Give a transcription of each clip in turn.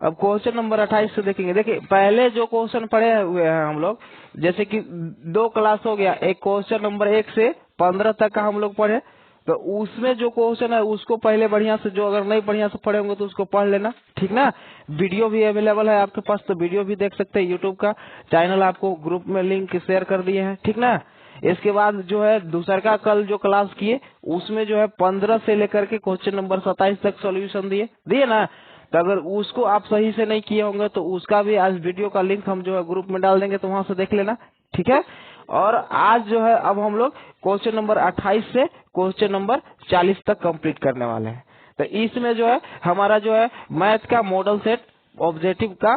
अब question number 28 से देखेंगे। देखिए पहले जो क्वेश्चन पढ़े हुए हैं हम लोग, जैसे कि 2 क्लास हो गया, एक क्वेश्चन नंबर 1 से 15 तक का हम लोग पढ़े, तो उसमें जो क्वेश्चन है उसको पहले बढ़िया से, जो अगर नहीं बढ़िया से पढ़े होंगे तो उसको पढ़ लेना, ठीक ना। वीडियो भी अवेलेबल है आपके पास, तो वीडियो भी देख सकते हैं। यूट्यूब का चैनल आपको ग्रुप में लिंक शेयर कर दिए हैं, ठीक ना। इसके बाद जो है दूसरा का कल जो क्लास किए उसमें जो है 15 से लेकर के क्वेश्चन नंबर 27 तक सॉल्यूशन दिए ना। तो अगर उसको आप सही से नहीं किए होंगे तो उसका भी आज वीडियो का लिंक हम जो है ग्रुप में डाल देंगे, तो वहां से देख लेना, ठीक है। और आज जो है अब हम लोग क्वेश्चन नंबर 28 से क्वेश्चन नंबर 40 तक कंप्लीट करने वाले हैं। तो इसमें जो है हमारा जो है मैथ का मॉडल सेट ऑब्जेक्टिव का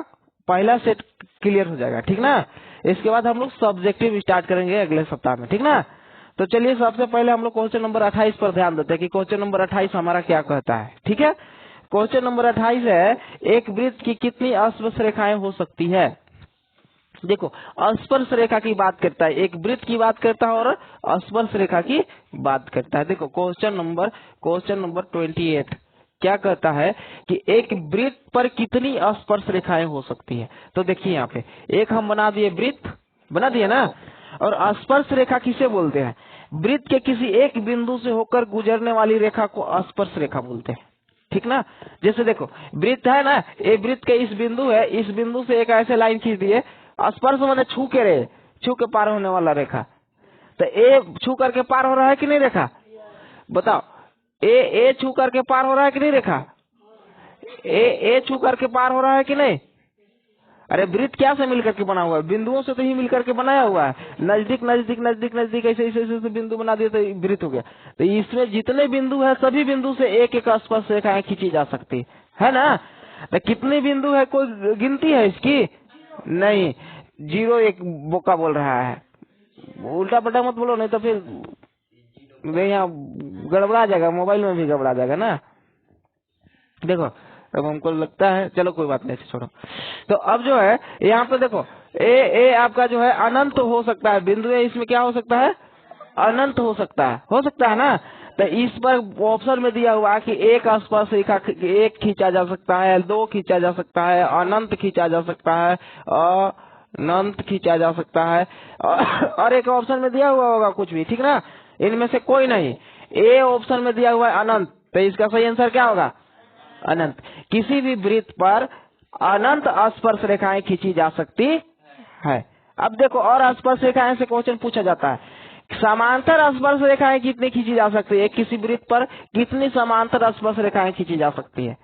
पहला सेट क्लियर हो जाएगा, ठीक ना। इसके बाद हम लोग सब्जेक्टिव स्टार्ट करेंगे अगले सप्ताह में, ठीक ना। तो चलिए सबसे पहले हम लोग क्वेश्चन नंबर 28 पर ध्यान देते हैं कि क्वेश्चन नंबर 28 हमारा क्या कहता है, ठीक है। क्वेश्चन नंबर 28 है, एक वृत्त की कितनी स्पर्श रेखाएं हो सकती है। देखो स्पर्श रेखा की बात करता है, एक वृत्त की बात करता है और स्पर्श रेखा की बात करता है। देखो क्वेश्चन नंबर 28 क्या कहता है कि एक वृत्त पर कितनी स्पर्श रेखाएं हो सकती है। तो देखिए यहाँ पे एक हम बना दिए, वृत्त बना दिए ना, और स्पर्श रेखा किसे बोलते हैं, वृत्त के किसी एक बिंदु से होकर गुजरने वाली रेखा को स्पर्श रेखा बोलते हैं, ठीक ना। जैसे देखो वृत्त है ना, ये वृत्त के इस बिंदु है, इस बिंदु से एक ऐसे लाइन खींच दिए, स्पर्श मैंने छू के पार होने वाला रेखा। तो ए छू करके पार हो रहा है कि नहीं रेखा, बताओ। ए छू करके पार हो रहा है कि नहीं रेखा, ए छू करके पार हो रहा है कि नहीं। अरे वृत्त क्या से मिलकर के बना हुआ है, बिंदुओं से तो ही मिलकर के बनाया हुआ है। नजदीक नजदीक नजदीक नजदीक ऐसे ऐसे ऐसे बिंदु बना दिए तो वृत्त हो गया। तो इसमें जितने बिंदु है सभी बिंदु से एक एक स्पर्श रेखाएं खींची जा सकती है ना। तो कितने बिंदु है, कोई गिनती है इसकी नहीं, 0 एक बोका बोल रहा है। उल्टा पल्टा मत बोलो, नहीं तो फिर यहाँ गड़बड़ा जाएगा, मोबाइल में भी गड़बड़ा जाएगा ना। देखो अब हमको लगता है, चलो कोई बात नहीं, छोड़ो। तो अब जो है यहाँ पे देखो ए आपका जो है अनंत हो सकता है, बिंदु है इसमें क्या हो सकता है, अनंत हो सकता है ना। तो इस पर ऑप्शन में दिया हुआ है कि एक स्पर्श रेखा एक खींचा जा सकता है, 2 खींचा जा सकता है, अनंत खींचा जा सकता है, अनंत खींचा जा सकता है, और एक ऑप्शन में दिया हुआ होगा कुछ भी, ठीक ना। इनमें से कोई नहीं, ए ऑप्शन में दिया हुआ है अनंत, तो इसका सही आंसर क्या होगा, अनंत। किसी भी वृत्त पर अनंत स्पर्श रेखाएं खींची जा सकती है। अब देखो और स्पर्श रेखाएं से क्वेश्चन पूछा जाता है, समांतर स्पर्श रेखाएं कितनी खींची जा सकती है, किसी वृत्त पर कितनी समांतर स्पर्श रेखाएं खींची जा सकती है।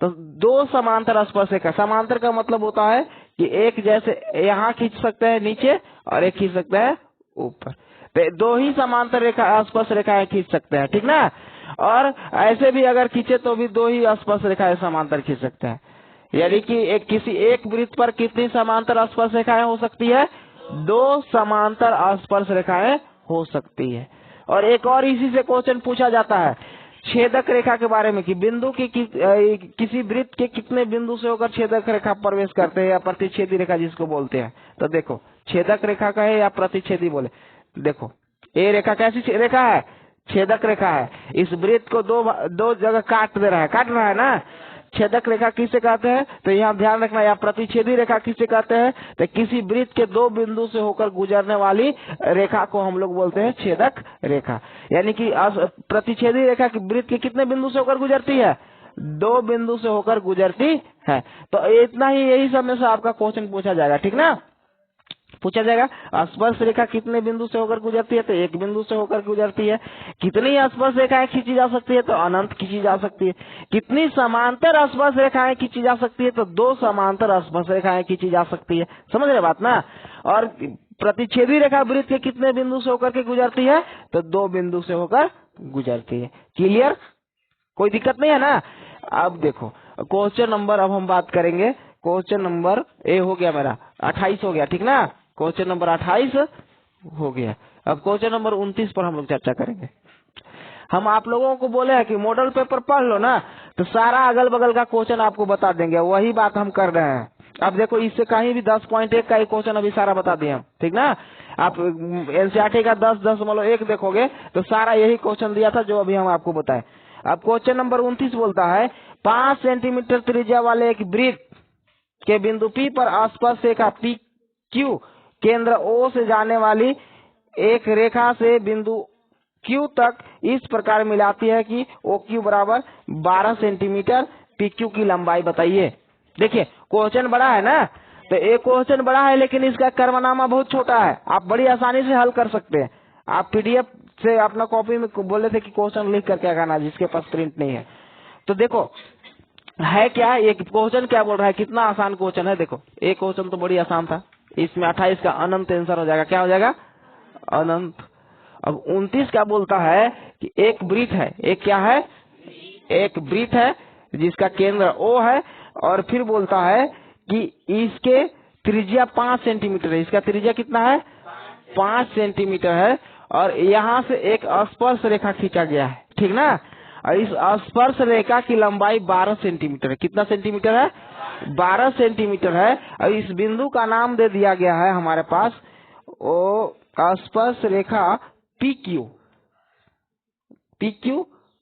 तो 2 समांतर स्पर्श रेखा, समांतर का मतलब होता है कि एक जैसे यहाँ खींच सकते हैं नीचे और एक खींच सकते हैं ऊपर, तो 2 ही समांतर रेखा स्पर्श रेखाएं खींच सकते हैं, ठीक ना। और ऐसे भी अगर खींचे तो भी 2 ही स्पर्श रेखाएं समांतर खींच सकते हैं। यानी कि किसी एक वृत्त पर कितनी समांतर स्पर्श रेखाएं हो सकती है, 2 समांतर स्पर्श रेखाएं हो सकती है। और एक और इसी से क्वेश्चन पूछा जाता है छेदक रेखा के बारे में, कि बिंदु की किसी वृत्त के कितने बिंदु से होकर छेदक रेखा प्रवेश करते हैं, या प्रतिच्छेदी रेखा जिसको बोलते हैं। तो देखो छेदक रेखा का है या प्रतिच्छेदी बोले, देखो ये रेखा कैसी रेखा है, छेदक रेखा है। इस वृत्त को दो जगह काट रहा है ना। छेदक रेखा किसे कहते हैं, तो यहाँ ध्यान रखना, या प्रतिच्छेदी रेखा किसे कहते हैं, तो किसी वृत्त के 2 बिंदु से होकर गुजरने वाली रेखा को हम लोग बोलते हैं छेदक रेखा। यानी कि प्रतिच्छेदी रेखा की वृत्त के कितने बिंदु से होकर गुजरती है, 2 बिंदु से होकर गुजरती है। तो इतना ही, यही सब में से आपका क्वेश्चन पूछा जाएगा, ठीक ना। पूछा जाएगा स्पर्श रेखा कितने बिंदु से होकर गुजरती है, तो 1 बिंदु से होकर गुजरती है। कितनी स्पर्श रेखाएं खींची जा सकती है, तो अनंत खींची जा सकती है। कितनी समांतर स्पर्श रेखाएं खींची जा सकती है, तो 2 समांतर स्पर्श रेखाएं खींची जा सकती है। समझ रहे बात ना। और प्रतिच्छेदी रेखा वृत्त के कितने बिंदु से होकर के गुजरती है, तो 2 बिंदु से होकर गुजरती है। क्लियर, कोई दिक्कत नहीं है ना। अब देखो क्वेश्चन नंबर, अब हम बात करेंगे क्वेश्चन नंबर ए हो गया मेरा 28 हो गया, ठीक ना। क्वेश्चन नंबर 28 हो गया। अब क्वेश्चन नंबर 29 पर हम लोग चर्चा करेंगे। हम आप लोगों को बोले हैं कि मॉडल पेपर पढ़ लो ना, तो सारा अगल बगल का क्वेश्चन आपको बता देंगे, वही बात हम कर रहे हैं। अब देखो इससे कहीं भी 10.1 का ही क्वेश्चन अभी सारा बता दिए हम, ठीक ना। आप एनसीईआरटी का 10.1 देखोगे तो सारा यही क्वेश्चन दिया था जो अभी हम आपको बताए। अब क्वेश्चन नंबर 29 बोलता है 5 सेंटीमीटर त्रिज्या वाले एक वृत्त के बिंदु P पर स्पर्श रेखा PQ केंद्र O से जाने वाली एक रेखा से बिंदु Q तक इस प्रकार मिलाती है कि OQ बराबर 12 सेंटीमीटर, PQ की लंबाई बताइए। देखिए क्वेश्चन बड़ा है ना, तो एक क्वेश्चन बड़ा है लेकिन इसका कर्मनामा बहुत छोटा है, आप बड़ी आसानी से हल कर सकते हैं। आप PDF से अपना कॉपी में बोले थे कि क्वेश्चन लिख करके आना, जिसके पास प्रिंट नहीं है। तो देखो है क्या, एक क्वेश्चन क्या बोल रहा है, कितना आसान क्वेश्चन है। देखो एक क्वेश्चन तो बड़ी आसान था, इसमें 28 का अनंत आंसर हो जाएगा। क्या हो जाएगा? अनंत। अब 29 क्या बोलता है कि एक वृत्त है, एक क्या है, एक वृत्त है जिसका केंद्र O है, और फिर बोलता है कि इसके त्रिज्या 5 सेंटीमीटर है। इसका त्रिज्या कितना है? 5 सेंटीमीटर है, और यहाँ से एक स्पर्श रेखा खींचा गया है, ठीक ना। और इस स्पर्श रेखा की लंबाई 12 सेंटीमीटर है। कितना सेंटीमीटर है? 12 सेंटीमीटर है। और इस बिंदु का नाम दे दिया गया है हमारे पास ओ स्पर्श रेखा PQ,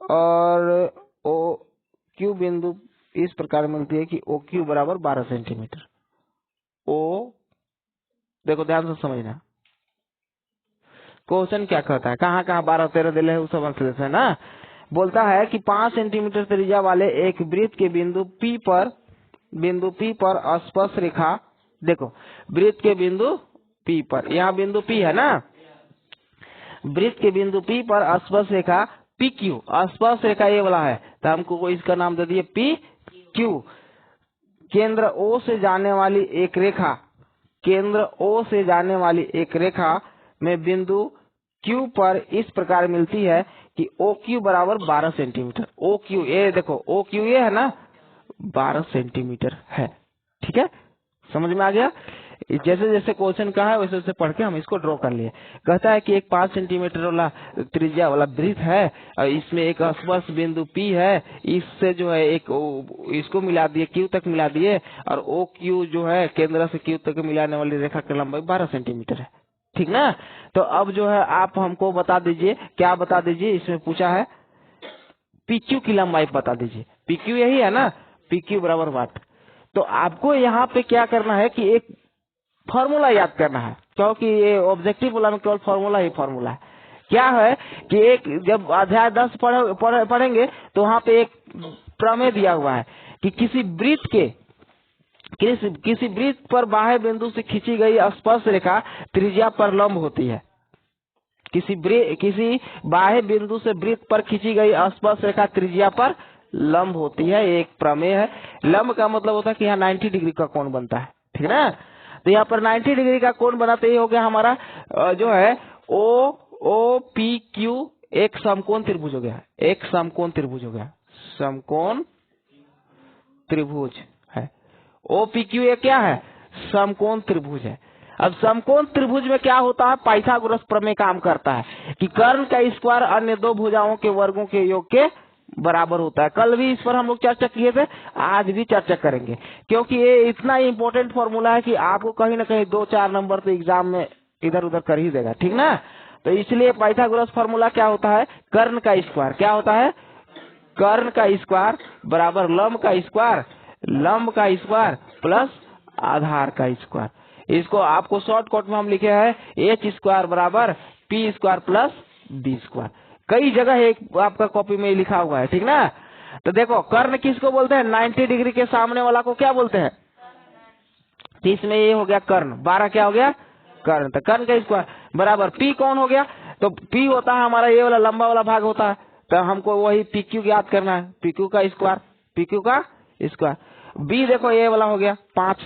और OQ बिंदु इस प्रकार मिलती है कि OQ बराबर 12 सेंटीमीटर। O देखो ध्यान से समझना, क्वेश्चन क्या कहता है, कहाँ कहाँ 12 13 दिले है, उस समझ है ना। बोलता है कि 5 सेंटीमीटर त्रिज्या वाले एक वृत्त के बिंदु P पर स्पर्श रेखा, देखो वृत्त के बिंदु P पर, यहाँ बिंदु P है ना, वृत्त के बिंदु P पर स्पर्श रेखा PQ, स्पर्श रेखा ये वाला है, तो हमको इसका नाम दे दिए PQ। केंद्र O से जाने वाली एक रेखा, केंद्र O से जाने वाली एक रेखा में बिंदु Q पर इस प्रकार मिलती है कि OQ बराबर 12 सेंटीमीटर। OQ ये देखो, OQ ये है ना, 12 सेंटीमीटर है, ठीक है, समझ में आ गया। जैसे जैसे क्वेश्चन का है वैसे वैसे पढ़ के हम इसको ड्रॉ कर लिए। कहता है कि एक 5 सेंटीमीटर वाला त्रिज्या वाला वृत्त है, और इसमें एक स्पर्श बिंदु P है, इससे जो है एक इसको मिला दिए, Q तक मिला दिए, और OQ जो है केंद्र से Q तक मिलाने वाली रेखा की लंबाई 12 सेंटीमीटर है, ठीक ना। तो अब जो है आप हमको बता दीजिए, क्या बता दीजिए, इसमें पूछा है PQ की लंबाई बता दीजिए। PQ यही है ना, PQ बराबर 8। तो आपको यहाँ पे क्या करना है कि एक फॉर्मूला याद करना है, क्योंकि ये ऑब्जेक्टिव वाला में केवल फॉर्मूला ही फॉर्मूला है। क्या है कि एक जब अध्याय 10 पढ़ेंगे तो वहाँ पे एक प्रमेय दिया हुआ है कि किसी वृत्त पर बाह्य बिंदु से खींची गई स्पर्श रेखा त्रिज्या पर लंब होती है। किसी बाह्य बिंदु से वृत्त पर खींची गई स्पर्श रेखा त्रिज्या पर लंब होती है, एक प्रमेय है। लंब का मतलब होता है कि यहाँ 90 डिग्री का कोण बनता है, ठीक है ना। तो यहाँ पर 90 डिग्री का कोण बना, तो ये हो गया हमारा जो है OPQ एक समकोण त्रिभुज हो गया, एक समकोण त्रिभुज हो गया, समकोण त्रिभुज है। OPQ ये क्या है? समकोण त्रिभुज है। अब समकोण त्रिभुज में क्या होता है, पाइथागोरस प्रमेय काम करता है कि कर्ण का स्क्वायर अन्य दो भुजाओं के वर्गों के योग के बराबर होता है। कल भी इस पर हम लोग चर्चा किए थे, आज भी चर्चा करेंगे, क्योंकि ये इतना इम्पोर्टेंट फॉर्मूला है कि आपको कहीं ना कहीं 2-4 नंबर तो एग्जाम में इधर उधर कर ही देगा, ठीक ना। तो इसलिए पाइथागोरस फॉर्मूला क्या होता है, कर्ण का स्क्वायर। क्या होता है? कर्ण का स्क्वायर बराबर लंब का स्क्वायर प्लस आधार का स्क्वायर। इसको आपको शॉर्टकट में हम लिखे हैं H स्क्वायर बराबर P square plus B square. कई जगह एक आपका कॉपी में लिखा हुआ है, ठीक ना। तो देखो कर्ण किसको बोलते हैं? 90 डिग्री के सामने वाला को क्या बोलते हैं? तो इसमें ये हो गया कर्ण, 12 क्या हो गया? कर्ण। तो कर्ण का स्क्वायर बराबर P कौन हो गया? तो P होता है हमारा ये वाला लंबा वाला भाग होता है, तो हमको वही PQ याद करना है, PQ का स्क्वायर। B देखो ये वाला हो गया 5,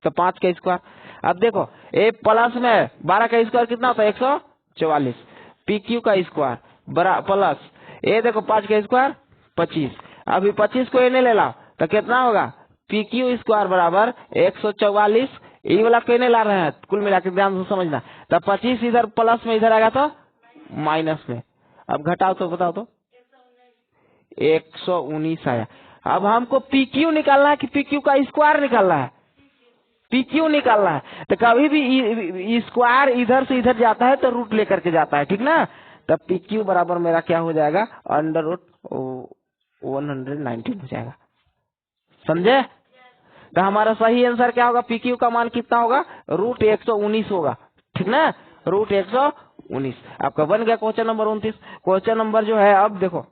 तो 5 का स्क्वायर। अब देखो ए प्लस में 12 का स्क्वायर कितना होता है? 144। PQ का स्क्वायर बरा प्लस ए देखो 5 का स्क्वायर 25। अभी 25 को इन्हें ले लाओ तो कितना होगा? PQ स्क्वायर बराबर 144। ये वाला कहने ला रहे हैं, कुल मिला के ध्यान से समझना। तो 25 इधर प्लस में इधर आएगा तो माइनस में। अब घटाओ तो बताओ तो 119 आया। अब हमको PQ निकालना है कि PQ का स्क्वायर निकालना है? PQ निकालना है। तो कभी भी स्क्वायर इधर से इधर जाता है तो रूट लेकर के जाता है, ठीक ना। तब PQ बराबर मेरा क्या हो जाएगा? √119 हो जाएगा। समझे? तो हमारा सही आंसर क्या होगा? PQ का मान कितना होगा? √119 होगा, ठीक ना? √119 आपका बन गया क्वेश्चन नंबर 29। क्वेश्चन नंबर जो है, अब देखो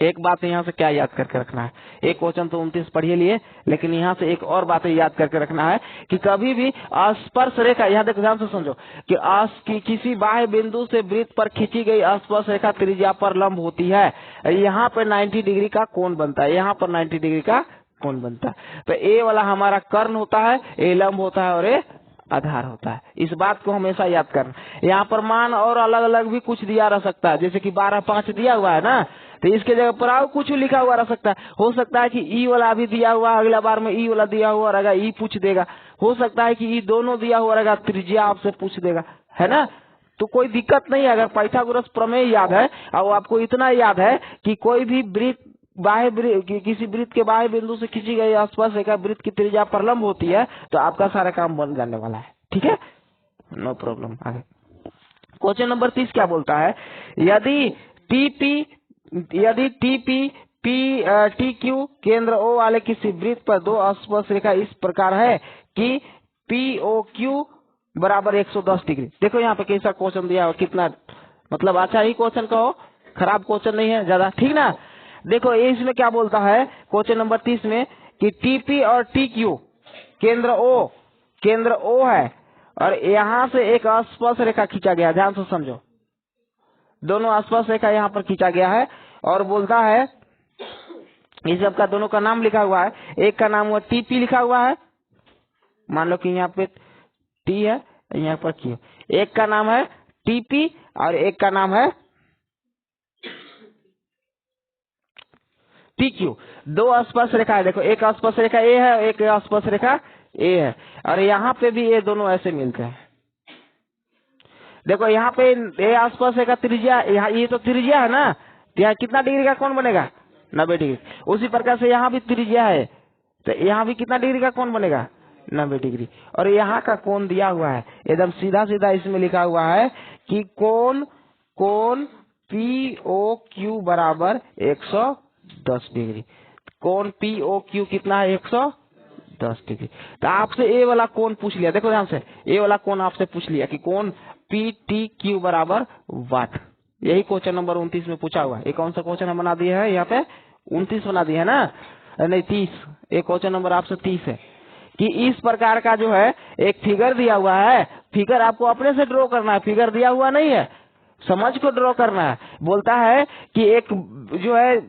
एक बात यहाँ से क्या याद करके रखना है, एक क्वेश्चन तो 29 पढ़िए लिए, लेकिन यहाँ से एक और बात याद करके रखना है कि कभी भी स्पर्श रेखा, यहाँ देखो ध्यान से समझो कि किसी बाह्य बिंदु से वृत्त पर खींची गई स्पर्श रेखा त्रिज्या पर लंब होती है। यहाँ पर 90 डिग्री का कोण बनता है, यहाँ पर 90 डिग्री का कोण बनता है। तो ए वाला हमारा कर्ण होता है, ए लंब होता है और ए आधार होता है। इस बात को हमेशा याद करना। यहाँ पर मान और अलग अलग भी कुछ दिया रह सकता है, जैसे कि 12/5 दिया हुआ है ना, तो इसके जगह पर और कुछ लिखा हुआ रह सकता है। हो सकता है कि ई वाला भी दिया हुआ, अगला बार में ई वाला दिया हुआ रहेगा, ई पूछ देगा। हो सकता है कि ई दोनों दिया हुआ रहेगा, त्रिज्या आपसे पूछ देगा, है ना? तो कोई दिक्कत नहीं है अगर पाइथागोरस प्रमेय याद है और आपको इतना याद है कि कोई भी वृत्त किसी वृत्त के बाह्य बिंदु से खींची गई स्पर्श रेखा वृत्त की त्रिज्या पर लंब होती है, तो आपका सारा काम बन जाने वाला है, ठीक है? No problem. आगे क्वेश्चन नंबर 30 क्या बोलता है? यदि TQ केंद्र O वाले किसी वृत्त पर दो स्पर्श रेखा इस प्रकार है कि POQ बराबर 110 डिग्री। देखो यहाँ पे कैसा क्वेश्चन दिया हो, कितना मतलब अच्छा ही क्वेश्चन कहो, खराब क्वेश्चन नहीं है ज्यादा, ठीक ना? देखो इसमें क्या बोलता है क्वेश्चन नंबर 30 में कि TP और TQ केंद्र O है और यहाँ से एक स्पर्श रेखा खींचा गया, ध्यान से समझो, दोनों स्पर्श रेखा यहाँ पर खींचा गया है और बोलता है इस सबका दोनों का नाम लिखा हुआ है। एक का नाम हुआ TP लिखा हुआ है, मान लो कि यहाँ पे T है, यहाँ पर Q। एक का नाम है TP और एक का नाम है TQ। दो स्पर्श रेखा है, देखो एक स्पर्श रेखा A है, एक स्पर्श रेखा A है और यहाँ पे भी ये दोनों ऐसे मिलते हैं। देखो यहाँ पे ए स्पर्श रेखा त्रिज्या, यहाँ ये तो त्रिज्या है ना, तो यहाँ कितना डिग्री का कोण बनेगा? 90 डिग्री। उसी प्रकार से यहाँ भी त्रिज्या है, तो यहाँ भी कितना डिग्री का कोण बनेगा? 90 डिग्री। और यहाँ का कोण दिया हुआ है एकदम सीधा सीधा, इसमें लिखा हुआ है कि कोण POQ बराबर 110 डिग्री। कोण POQ कितना है? 110 डिग्री। तो आपसे ए वाला कोण पूछ लिया, देखो ध्यान से, ए वाला कोण आपसे पूछ लिया कि कोण PTQ बराबर वाट। यही क्वेश्चन नंबर 29 में पूछा हुआ है। ये कौन सा क्वेश्चन हम बना दिए है? यहाँ पे 29 बना दिया है ना, नहीं 30। एक क्वेश्चन नंबर आपसे 30 है कि इस प्रकार का जो है एक फिगर दिया हुआ है, फिगर आपको अपने से ड्रॉ करना है, फिगर दिया हुआ नहीं है, समझ को ड्रॉ करना है। बोलता है कि एक जो है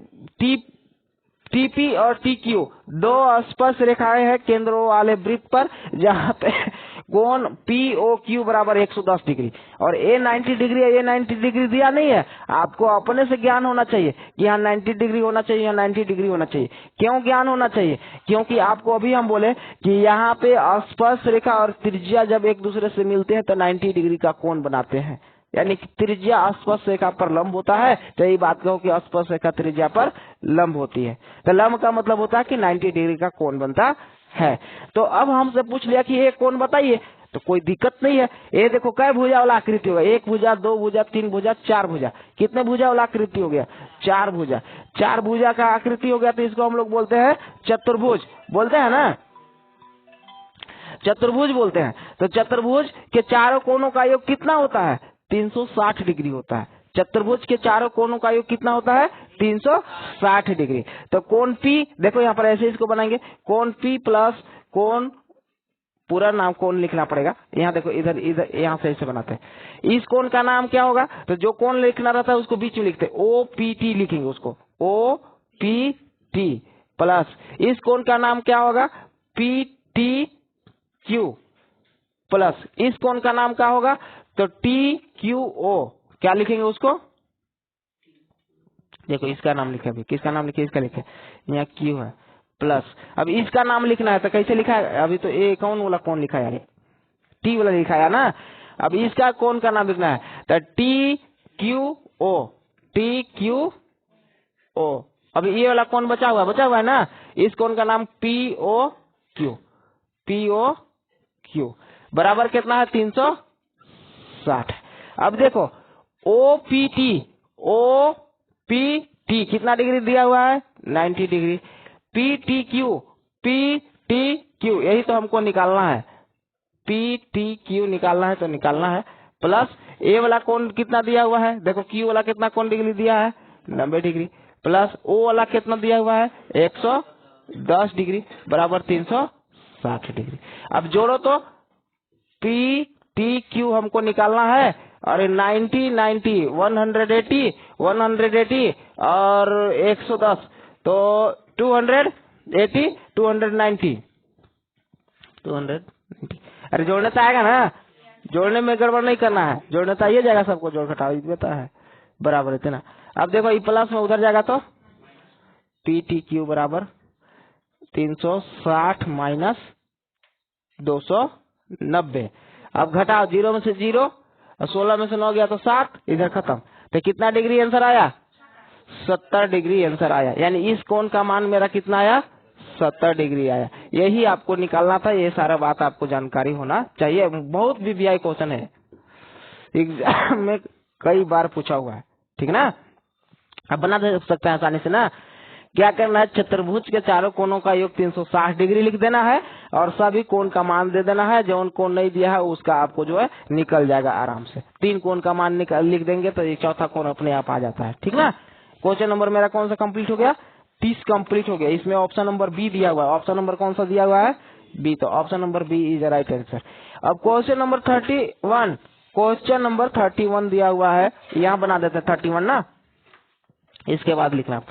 TP और TQ दो स्पर्श रेखाएं हैं केंद्रों वाले वृत्त पर, जहाँ पे कोण POQ बराबर 110 डिग्री और A 90 डिग्री है, ये 90 डिग्री दिया नहीं है। आपको अपने से ज्ञान होना चाहिए कि यहाँ 90 डिग्री होना चाहिए, यहाँ 90 डिग्री होना चाहिए। क्यों ज्ञान होना चाहिए? क्योंकि आपको अभी हम बोले कि यहाँ पे स्पर्श रेखा और त्रिज्या जब एक दूसरे से मिलते हैं तो 90 डिग्री का कोण बनाते हैं, यानी कि त्रिज्या स्पर्श रेखा पर लंब होता है। तो यही बात कहो कि स्पर्श रेखा त्रिज्या पर लंब होती है, तो लंब का मतलब होता है कि 90 डिग्री का कोण बनता है। तो अब हमसे पूछ लिया कि ये कोण बताइए, तो कोई दिक्कत नहीं है। ये देखो कै भुजा वाला आकृति होगा, एक भुजा, दो भुजा, तीन भुजा, चार भुजा। कितने भुजा वाला आकृति हो गया? चार भुजा। चार भुजा का आकृति हो गया तो इसको हम लोग बोलते हैं चतुर्भुज, बोलते हैं ना, चतुर्भुज बोलते हैं। तो चतुर्भुज के चारों कोनों का योग कितना होता है? 360 डिग्री होता है। चतुर्भुज के चारों कोनों का योग कितना होता है? 360 डिग्री। तो कोण P, देखो यहाँ पर ऐसे इसको बनाएंगे, कोण P प्लस कोण, पूरा नाम कोण लिखना पड़ेगा। यहाँ देखो इधर यहाँ से ऐसे बनाते हैं। इस कोण का नाम क्या होगा? तो जो कोण लिखना रहता है उसको बीच में लिखते हैं, OPT लिखेंगे उसको, OPT प्लस इस कोण का नाम क्या होगा? PTQ प्लस इस कोण का नाम क्या होगा? तो TQO। क्या लिखेंगे उसको? देखो इसका नाम लिखे, अभी किसका नाम लिखे? इसका लिखे, यहाँ Q है प्लस, अब इसका नाम लिखना है तो कैसे लिखा है? अभी तो ए कौन वाला कोण लिखा है? T वाला लिखा है ना। अब इसका कोण का नाम लिखना है तो TQO। अभी ये वाला कोण बचा हुआ है ना, इस कोण का नाम POQ बराबर कितना है? 360। अब देखो OPT कितना डिग्री दिया हुआ है? 90 डिग्री PTQ यही तो हमको निकालना है, PTQ निकालना है तो निकालना है। प्लस ए वाला कोण कितना दिया हुआ है, देखो Q वाला कितना कोण डिग्री दिया है 90 डिग्री, प्लस O वाला कितना दिया हुआ है 110 डिग्री बराबर 360 डिग्री। अब जोड़ो तो PTQ हमको निकालना है और 90 90 180 180 और 110 तो 280 290 290। अरे जोड़ने तो आएगा ना, जोड़ने में गड़बड़ नहीं करना है, जोड़ने तो आइए जाएगा सबको, जोड़ घटाओ देता है बराबर इतना। अब देखो ये प्लस में उधर जाएगा तो PTQ बराबर 360 माइनस 290। अब घटाओ, 0 में से 0 और 16 में से 9 गया तो 7, इधर खत्म। तो कितना डिग्री आंसर आया 70 डिग्री आंसर आया, यानी इस कोण का मान मेरा कितना आया 70 डिग्री आया। यही आपको निकालना था, ये सारा बात आपको जानकारी होना चाहिए। बहुत VBI क्वेश्चन है, एग्जाम में कई बार पूछा हुआ है, ठीक ना। अब बना दे सकते हैं आसानी से ना। क्या करना है, चतुर्भुज के चारों कोणों का योग 360 डिग्री लिख देना है और सभी कोण का मान दे देना है। जो कोण नहीं दिया है उसका आपको जो है निकल जाएगा आराम से। 3 कोण का मान लिख देंगे तो एक चौथा कोण अपने आप आ जाता है, ठीक ना। क्वेश्चन नंबर मेरा कौन सा कंप्लीट हो गया 30 कंप्लीट हो गया। इसमें ऑप्शन नंबर बी दिया हुआ है, ऑप्शन नंबर कौन सा दिया हुआ है बी, तो option number B is right answer. अब क्वेश्चन नंबर 31, क्वेश्चन नंबर 31 दिया हुआ है, यहाँ बना देते हैं 31 ना, इसके बाद लिखना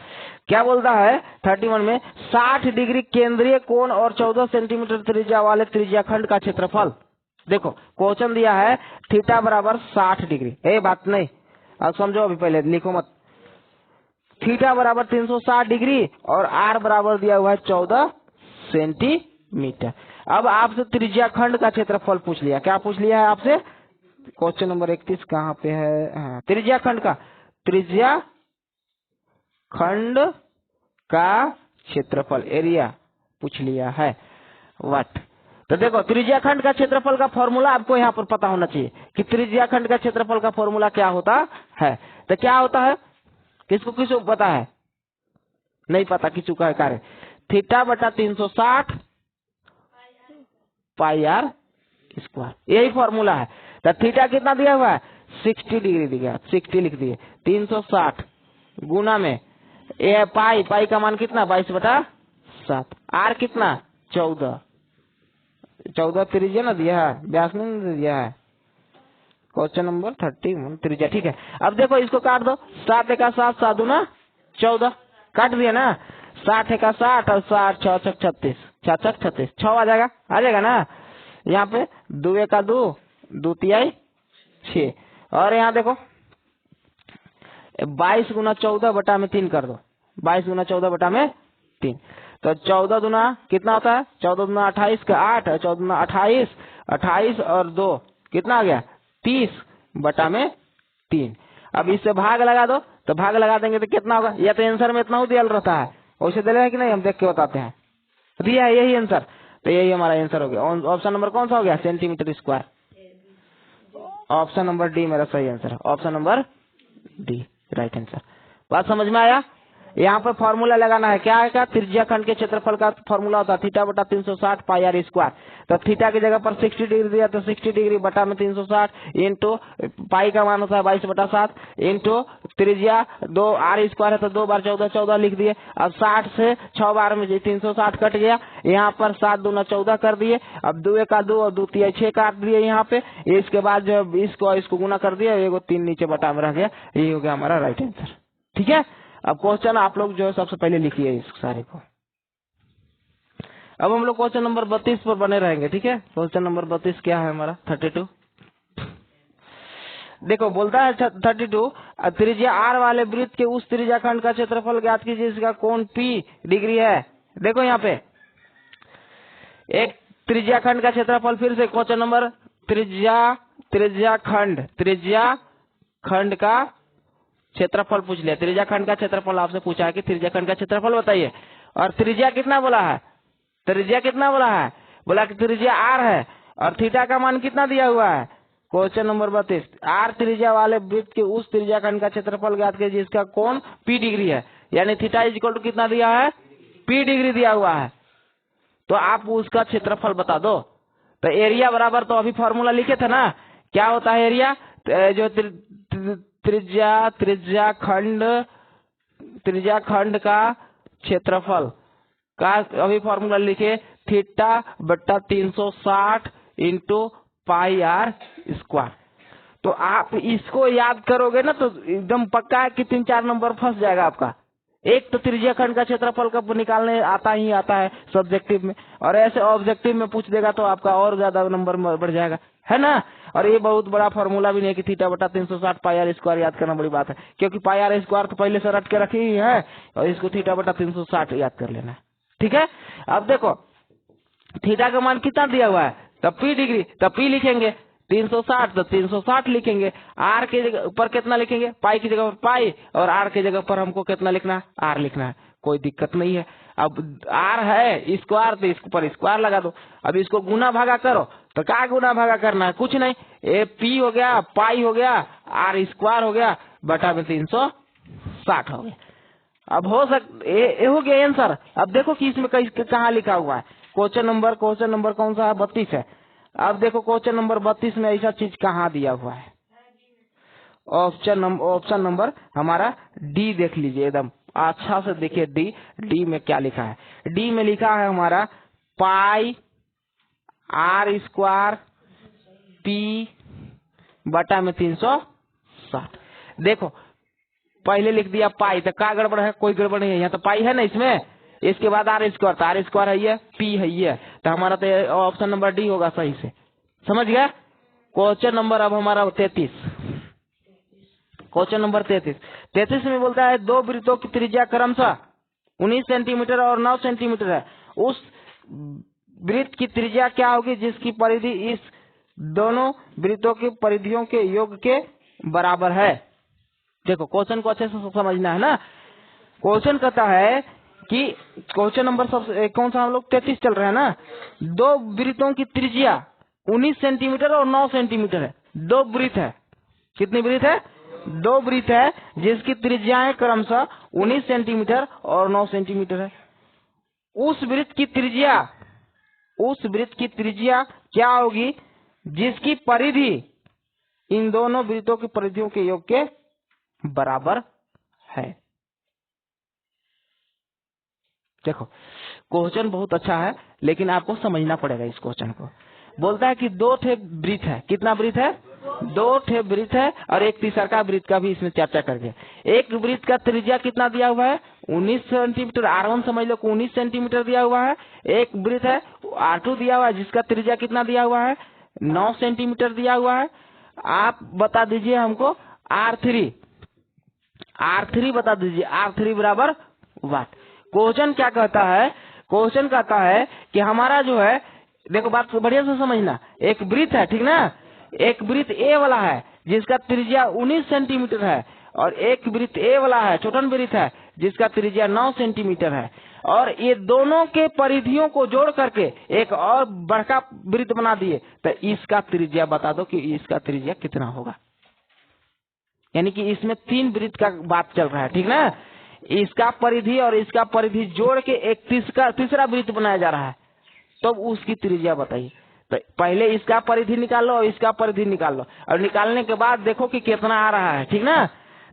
क्या बोलता है 31 में 60 डिग्री केंद्रीय कोण और 14 सेंटीमीटर त्रिज्या वाले त्रिज्याखंड का क्षेत्रफल। देखो क्वेश्चन दिया है थीटा बराबर 60 डिग्री, ये बात नहीं, अब समझो, अभी पहले लिखो मत। थीटा बराबर 360 डिग्री और आर बराबर दिया हुआ है 14 सेंटीमीटर। अब आपसे त्रिज्याखंड का क्षेत्रफल पूछ लिया, क्या पूछ लिया है आपसे, क्वेश्चन नंबर 31 कहाँ पे है, हाँ, त्रिज्याखंड का क्षेत्रफल एरिया पूछ लिया है व्हाट। तो देखो त्रिज्याखंड का क्षेत्रफल का फॉर्मूला आपको यहाँ पर पता होना चाहिए कि त्रिज्याखंड का क्षेत्रफल का फॉर्मूला क्या होता है। तो क्या होता है, किसको पता है, नहीं पता, किसी का कार्य थीटा बटा 360 पाई आर स्क्वायर, यही फॉर्मूला है। तो थीटा कितना दिया हुआ है 60 डिग्री दिया, 60 लिख दिए, 360 गुना में ये पाई का मान कितना 22/7, आर कितना 14 त्रिज्या ना दिया है, व्यास नहीं दिया है। क्वेश्चन नंबर 31 त्रिज्या, ठीक है। अब देखो इसको काट दो, 7 का 7 7 दूना 14, काट दिया ना, 60 का 60 और 60 6 6 36 6 6 36 6 आ जाएगा ना। यहाँ पे 2 का 2 2 तिहाई 6 और यहाँ देखो 22 गुना 14 बटा में 3 कर दो, 22 गुना 14 बटा में 3, तो 14 दुना कितना होता है 14 दुना 28 का 8 और 14 दुना 28 28 और 2 कितना आ गया 30 बटा में 3। अब इससे भाग लगा दो, तो भाग लगा देंगे तो कितना होगा, या तो आंसर में इतना ही दिया रहता है, वैसे दिया है कि नहीं हम देख के बताते हैं, दिया है यही आंसर, तो यही हमारा आंसर हो गया। ऑप्शन नंबर कौन सा हो गया centimetre square, option number D मेरा सही आंसर है, option number D right answer. बात समझ में आया। यहाँ पर फॉर्मूला लगाना है, क्या है, त्रिज्याखंड के क्षेत्रफल का फॉर्मूला होता है थीटा बटा 360 पाई आर स्क्वायर। तो थीटा की जगह पर 60 डिग्री दिया तो 60 डिग्री बटा में 360 इंटू पाई का मान होता है 22/7 इंटू त्रिज्या 2 आर स्क्वायर है तो 2 बार 14 14 लिख दिए। अब 60 से 6 बार में 360 कट गया, यहाँ पर 7 दूना 14 कर दिए। अब 2 का 2 और 2 तिहाई 6 काट दिए यहाँ पे, इसके बाद जो इसको गुना कर दिया, एगो 3 नीचे बटा में रह गया, यही हो गया हमारा राइट आंसर, ठीक है। अब क्वेश्चन आप लोग जो है सबसे पहले लिखिए इस सारे को। अब हम लोग क्वेश्चन नंबर 32 पर बने रहेंगे, ठीक है। क्वेश्चन नंबर 32 क्या है हमारा 32। देखो बोलता है 32 त्रिज्या आर वाले वृत्त के उस त्रिज्याखंड का क्षेत्रफल ज्ञात कीजिए जिसका कोण P डिग्री है। देखो यहाँ पे एक त्रिज्याखंड का क्षेत्रफल, फिर से क्वेश्चन नंबर त्रिज्याखंड का क्षेत्रफल पूछ लिया। त्रिज्याखंड का क्षेत्रफल आपसे पूछा है कि त्रिज्याखंड का क्षेत्रफल बताइए, और त्रिज्या कितना बोला है, बोला कि त्रिज्या आर है और थीटा का मान कितना दिया हुआ है। क्वेश्चन नंबर 32 आर त्रिज्या वाले वृत्त के उस त्रिज्याखंड का क्षेत्रफल ज्ञात कीजिए जिसका कोण P डिग्री है, यानी थीटा इज इक्वल टू कितना दिया है P डिग्री दिया हुआ है, तो आप उसका क्षेत्रफल बता दो। तो एरिया बराबर, तो अभी फॉर्मूला लिखे थे ना, क्या होता है एरिया, जो त्रिज्या खंड का क्षेत्रफल का अभी फॉर्मूला लिखे, थीटा बट्टा 360 इंटू पाई आर स्क्वायर। तो आप इसको याद करोगे ना तो एकदम पक्का है कि 3-4 नंबर फंस जाएगा आपका। एक तो त्रिज्या खंड का क्षेत्रफल का निकालने आता ही आता है सब्जेक्टिव में, और ऐसे ऑब्जेक्टिव में पूछ देगा तो आपका और ज्यादा नंबर बढ़ जाएगा, है ना। और ये बहुत बड़ा फॉर्मूला भी नहीं कि थीटा बटा 360 पाई आर स्क्वायर याद करना बड़ी बात है, क्योंकि पाई आर स्क्वायर तो पहले से रट के रखी ही है, और इसको थीटा बटा 360 याद कर लेना है, ठीक है। अब देखो थीटा का मान कितना दिया हुआ है, तब P डिग्री, तब P लिखेंगे 360 तो 360 लिखेंगे, आर के जगह पर कितना लिखेंगे, पाई की जगह पर पाई, और आर की जगह पर हमको कितना लिखना है, आर लिखना है, कोई दिक्कत नहीं है। अब आर है स्क्वायर तो इसके पर स्क्वायर लगा दो। अब इसको गुना भागा करो, तो क्या गुना भागा करना है, कुछ नहीं, ए पी हो गया, पाई हो गया, आर स्क्वायर हो गया, बटा में 360 हो गया। अब हो हो गया आंसर। अब देखो कि इसमें कहाँ लिखा हुआ है, क्वेश्चन नंबर कौन सा है, 32 है। अब देखो क्वेश्चन नंबर 32 में ऐसा चीज कहाँ दिया हुआ है, ऑप्शन नंबर हमारा डी देख लीजिए, एकदम अच्छा से देखिए डी में क्या लिखा है। डी में लिखा है हमारा पाई आर स्क्वायर पी बटा में 360। देखो पहले लिख दिया पाई, तो क्या गड़बड़ है, कोई गड़बड़ नहीं है, यहाँ तो पाई है ना इसमें, इसके बाद आर स्क्वायर, तो आर स्क्वायर है ये, पी है ये, तो हमारा तो ऑप्शन नंबर डी होगा सही से, समझ गया। क्वेश्चन नंबर अब हमारा 33, क्वेश्चन नंबर 33 में बोलता है दो वृत्तों की त्रिज्या क्रमशः 19 सेंटीमीटर और 9 सेंटीमीटर है, उस वृत्त की त्रिज्या क्या होगी जिसकी परिधि इस दोनों वृत्तों की परिधियों के योग के बराबर है। देखो क्वेश्चन को अच्छे से समझना है ना। क्वेश्चन कहता है कि क्वेश्चन नंबर कौन सा हम लोग 33 चल रहे हैं ना, दो वृत्तों की त्रिज्या 19 सेंटीमीटर और 9 सेंटीमीटर है, दो वृत्त है, कितनी वृत्त है, दो वृत्त है जिसकी त्रिज्याएं क्रमशः 19 सेंटीमीटर और 9 सेंटीमीटर है। उस वृत्त की त्रिज्या क्या होगी जिसकी परिधि इन दोनों वृत्तों की परिधियों के योग के बराबर है। देखो क्वेश्चन बहुत अच्छा है, लेकिन आपको समझना पड़ेगा इस क्वेश्चन को। बोलता है कि दो थे वृत्त है, कितना वृत्त है, दो थे वृत्त है, और एक तीसरा वृत्त का भी इसमें चर्चा करके। एक वृत्त का त्रिज्या कितना दिया हुआ है, 19 सेंटीमीटर, R1 समझ लो 19 सेंटीमीटर दिया हुआ है। एक वृत्त है R2 दिया हुआ है जिसका त्रिज्या कितना दिया हुआ है, 9 सेंटीमीटर दिया हुआ है। आप बता दीजिए हमको R3 बता दीजिए, R3 बराबर वाट। क्वेश्चन क्या कहता है, क्वेश्चन कहता है कि हमारा जो है, देखो बात बढ़िया से समझना, एक वृत्त है, ठीक ना, एक वृत्त ए वाला है जिसका त्रिज्या 19 सेंटीमीटर है, और एक वृत्त ए वाला है, छोटन वृत्त है जिसका त्रिज्या 9 सेंटीमीटर है, और ये दोनों के परिधियों को जोड़ करके एक और बड़का वृत्त बना दिए, तो इसका त्रिज्या बता दो कि इसका त्रिज्या कितना होगा। यानी कि इसमें 3 वृत्त का बात चल रहा है, ठीक ना, इसका परिधि और इसका परिधि जोड़ के एक तीसरा वृत्त बनाया जा रहा है, तो उसकी त्रिज्या बताइए। तो पहले इसका परिधि निकाल लो और इसका परिधि निकाल लो, और निकालने के बाद देखो कि कितना आ रहा है, ठीक ना।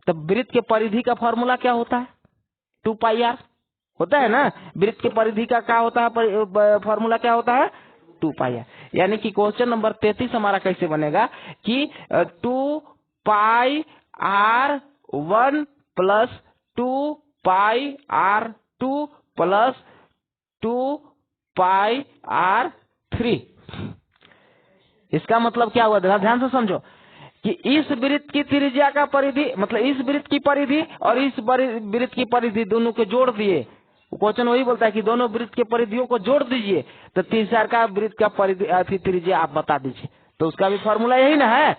तो वृत्त के परिधि का फॉर्मूला क्या होता है, 2 पाई आर होता है ना। वृत्त के परिधि का क्या होता है, फॉर्मूला क्या होता है, 2 पाई आर। यानी कि क्वेश्चन नंबर 33 हमारा कैसे बनेगा कि 2 पाई R1 प्लस 2 पाई R2 प्लस 2 पाई R3। इसका मतलब क्या हुआ, ध्यान से समझो कि इस वृत्त की त्रिज्या का परिधि, मतलब इस वृत्त की परिधि और इस वृत्त की परिधि दोनों को जोड़ दिए। क्वेश्चन वही बोलता है कि दोनों वृत्त के परिधियों को जोड़ दीजिए, तो तीसरा वृत्त का परिधि त्रिज्या आप बता दीजिए। तो उसका भी फॉर्मूला यही ना है,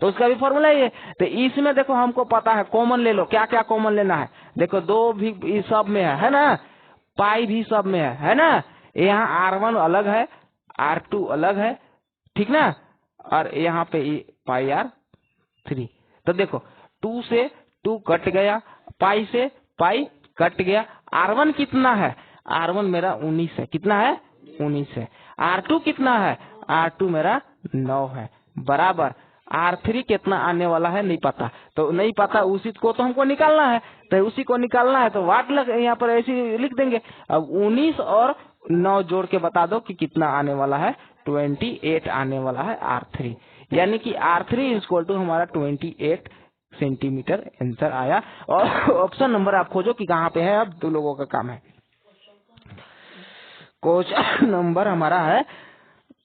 तो उसका भी फॉर्मूला ये। तो इसमें देखो हमको पता है, कॉमन ले लो, क्या क्या कॉमन लेना है। देखो 2 भी सब में है ना, पाई भी सब में है ना। यहाँ R1 अलग है, R2 अलग है, ठीक ना, और यहाँ पे पाई R3। तो देखो 2 से 2 कट गया, पाई से पाई कट गया। R1 कितना है, R1 मेरा 19 है, कितना है 19 है। R2 कितना है, R2 मेरा 9 है, बराबर R3 कितना आने वाला है नहीं पता, तो नहीं पता उसी को तो हमको निकालना है, तो उसी को निकालना है तो वाट लग यहाँ पर ऐसे लिख देंगे। अब 19 और 9 जोड़ के बता दो कि कितना आने वाला है, 28 आने वाला है R3, यानी कि R3 इक्वल टू हमारा 28 सेंटीमीटर आंसर आया। और ऑप्शन नंबर आप खोजो कि कहाँ पे है, अब 2 लोगों का काम है। क्वेश्चन नंबर हमारा है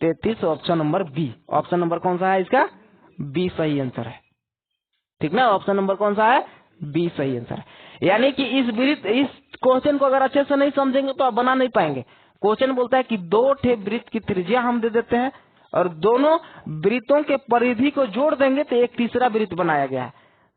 33, option number B. Option number कौन सा है इसका, बी सही आंसर है, ठीक ना। ऑप्शन नंबर कौन सा है, बी सही आंसर है। यानी कि इस क्वेश्चन को अगर अच्छे से नहीं समझेंगे तो आप बना नहीं पाएंगे। क्वेश्चन बोलता है कि 2 ठे वृत्त की त्रिज्या हम दे देते हैं और दोनों वृत्तों के परिधि को जोड़ देंगे तो एक तीसरा वृत्त बनाया गया है,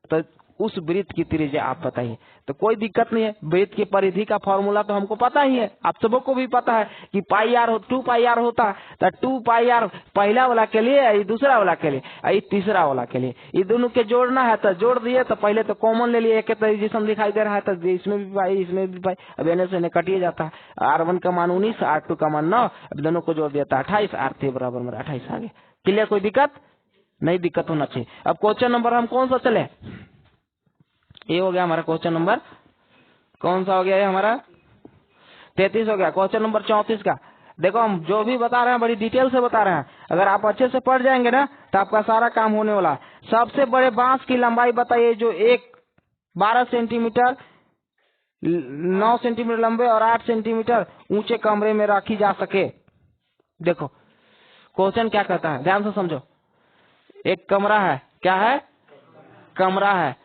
तो उस वृत्त की त्रिज्या आप बताइए। तो कोई दिक्कत नहीं है, वृत्त की परिधि का फॉर्मूला तो हमको पता ही है, आप सबों को भी पता है कि पाई आर 2 पाई आर होता है, तो 2 पाई आर पहला वाला के लिए, ये दूसरा वाला के लिए, ये तीसरा वाला के लिए, ये दोनों के जोड़ना है तो जोड़ दिए। तो पहले तो कॉमन ले लिए, एक जिसम दिखाई दे रहा है तो इसमें भी पाई इसमें भी पाई, अब एने से कटिए जाता है। R1 का मान 19, R2 का मान 9, अब दोनों को जोड़ दिया था 28, R3 बराबर मेरा 28 आ गया। क्लियर, कोई दिक्कत नहीं, दिक्कत होना चाहिए। अब क्वेश्चन नंबर हम कौन सा चले, ये हो गया हमारा क्वेश्चन नंबर, कौन सा हो गया ये हमारा 33 हो गया। क्वेश्चन नंबर 34 का देखो, हम जो भी बता रहे हैं बड़ी डिटेल से बता रहे हैं, अगर आप अच्छे से पढ़ जाएंगे ना तो आपका सारा काम होने वाला है। सबसे बड़े बांस की लंबाई बताइए जो 12 सेंटीमीटर 9 सेंटीमीटर लंबे और 8 सेंटीमीटर ऊंचे कमरे में रखी जा सके। देखो क्वेश्चन क्या कहता है, ध्यान से समझो। एक कमरा है, क्या है, कमरा है,